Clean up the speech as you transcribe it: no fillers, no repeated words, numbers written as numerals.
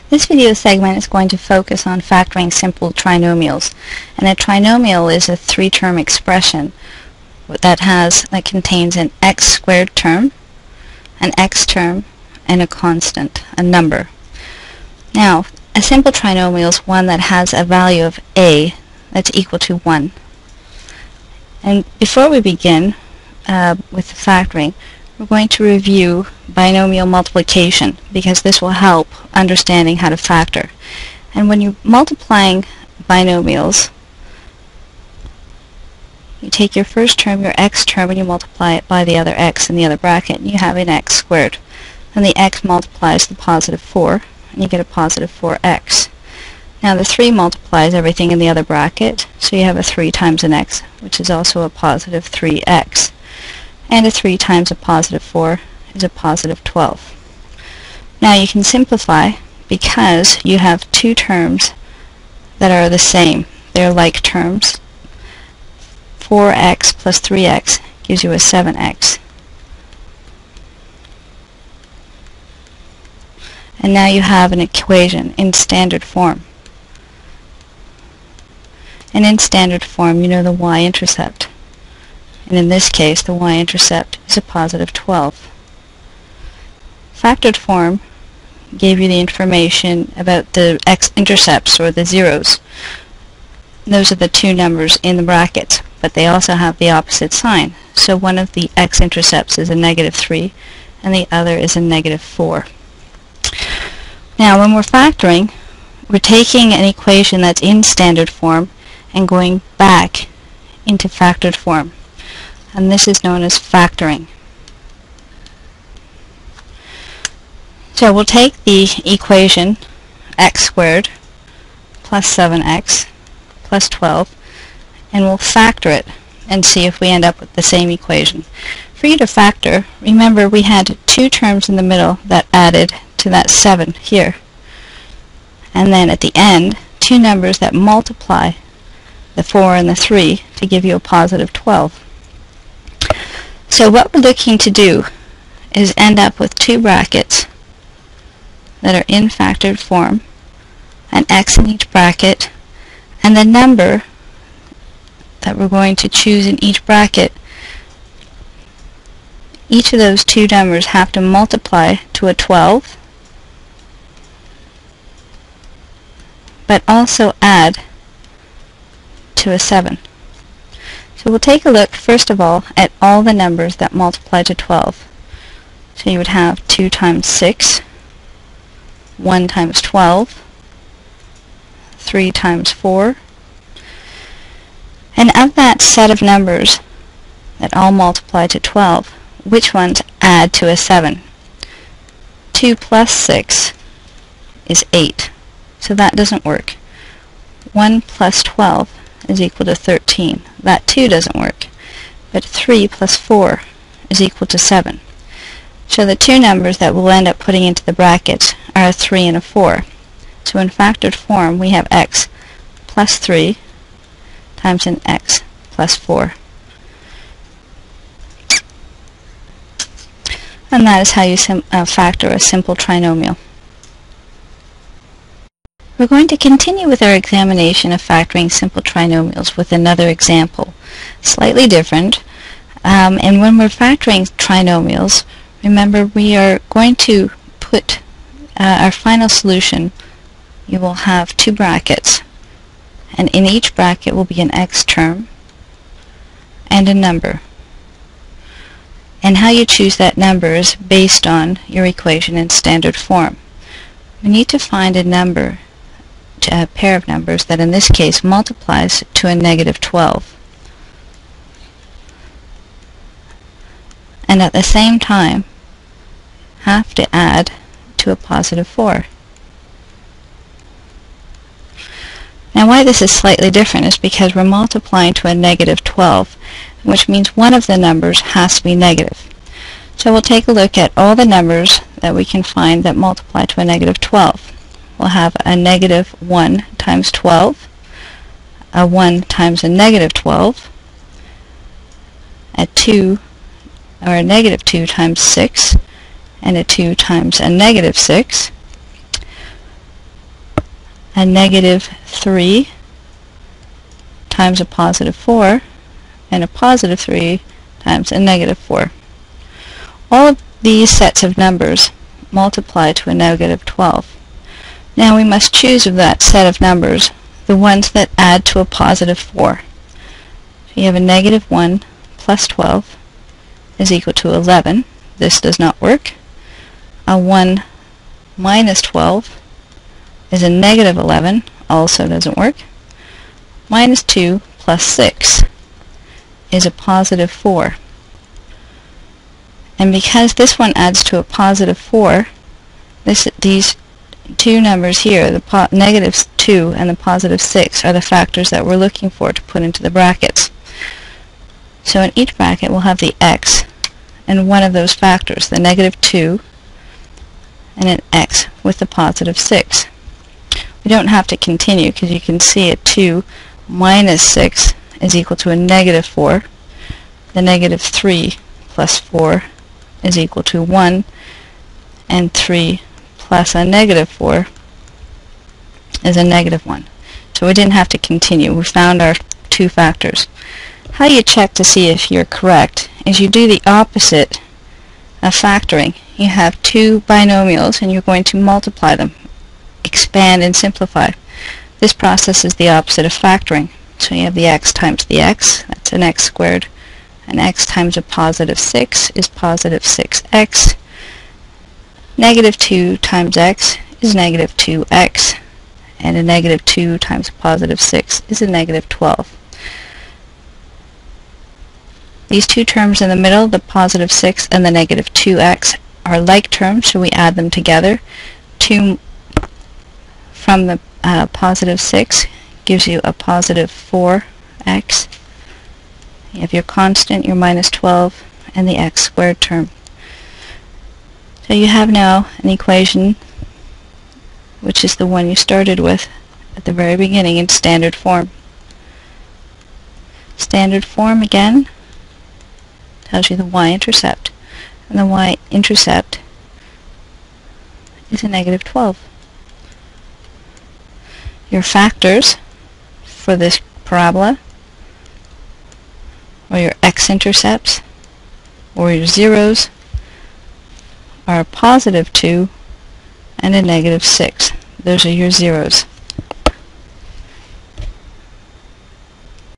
This video segment is going to focus on factoring simple trinomials. And a trinomial is a three-term expression that contains an x squared term, an x term, and a constant, a number. Now, a simple trinomial is one that has a value of a that's equal to 1. And before we begin with the factoring, we're going to review binomial multiplication because this will help understanding how to factor. And when you're multiplying binomials, you take your first term, your x term, and you multiply it by the other x in the other bracket, and you have an x squared. Then the x multiplies the positive 4, and you get a positive 4x. Now the 3 multiplies everything in the other bracket, so you have a 3 times an x, which is also a positive 3x. And a 3 times a positive 4 is a positive 12. Now you can simplify because you have two terms that are the same. They're like terms. 4x plus 3x gives you a 7x. And now you have an equation in standard form. And in standard form, you know the y-intercept. And in this case, the y-intercept is a positive 12. Factored form gave you the information about the x-intercepts, or the zeros. Those are the two numbers in the brackets, but they also have the opposite sign. So one of the x-intercepts is a negative 3, and the other is a negative 4. Now, when we're factoring, we're taking an equation that's in standard form and going back into factored form. And this is known as factoring. So we'll take the equation x squared plus 7x plus 12, and we'll factor it and see if we end up with the same equation. For you to factor, remember we had two terms in the middle that added to that 7 here. And then at the end, two numbers that multiply the 4 and the 3 to give you a positive 12. So what we're looking to do is end up with two brackets that are in factored form, an x in each bracket, and the number that we're going to choose in each bracket. Each of those two numbers have to multiply to a 12, but also add to a 7. So we'll take a look, first of all, at all the numbers that multiply to 12. So you would have 2 times 6, 1 times 12, 3 times 4. And of that set of numbers that all multiply to 12, which ones add to a 7? 2 plus 6 is 8. So that doesn't work. 1 plus 12 is equal to 13. That too doesn't work. But 3 plus 4 is equal to 7. So the two numbers that we'll end up putting into the brackets are a 3 and a 4. So in factored form, we have x plus 3 times an x plus 4. And that is how you factor a simple trinomial. We're going to continue with our examination of factoring simple trinomials with another example, slightly different. And when we're factoring trinomials, remember we are going to put our final solution. You will have two brackets, and in each bracket will be an x term and a number. And how you choose that number is based on your equation in standard form. We need to find a number, a pair of numbers that in this case multiplies to a negative 12, and at the same time have to add to a positive 4. Now why this is slightly different is because we're multiplying to a negative 12, which means one of the numbers has to be negative. So we'll take a look at all the numbers that we can find that multiply to a negative 12. We'll have a negative 1 times 12, a 1 times a negative 12, a 2, or a negative 2 times 6, and a 2 times a negative 6. a negative 3 times a positive 4, and a positive 3 times a negative 4. All of these sets of numbers multiply to a negative 12. Now we must choose of that set of numbers the ones that add to a positive 4. So you have a negative 1 plus 12 is equal to 11. This does not work. A 1 minus 12 is a negative 11. Also doesn't work. Minus 2 plus 6 is a positive 4. And because this one adds to a positive 4, these two numbers here, the negative 2 and the positive 6, are the factors that we're looking for to put into the brackets. So in each bracket we'll have the x and one of those factors, the negative 2 and an x with the positive 6. We don't have to continue because you can see a 2 minus 6 is equal to a negative 4. The negative 3 plus 4 is equal to 1, and 3 plus a negative 4 is a negative 1. So we didn't have to continue. We found our two factors. How you check to see if you're correct is you do the opposite of factoring. You have two binomials and you're going to multiply them, expand and simplify. This process is the opposite of factoring. So you have the x times the x, that's an x squared. And x times a positive 6 is positive 6x. Negative 2 times x is negative 2x. And a negative 2 times a positive 6 is a negative 12. These two terms in the middle, the positive 6 and the negative 2x, are like terms, so we add them together. 2 from the positive 6 gives you a positive 4x. You have your constant, your minus 12, and the x squared term. So you have now an equation which is the one you started with at the very beginning in standard form. Standard form, again, tells you the y-intercept. And the y-intercept is a negative 12. Your factors for this parabola, or your x-intercepts, or your zeros, are a positive 2 and a negative 6. Those are your zeros.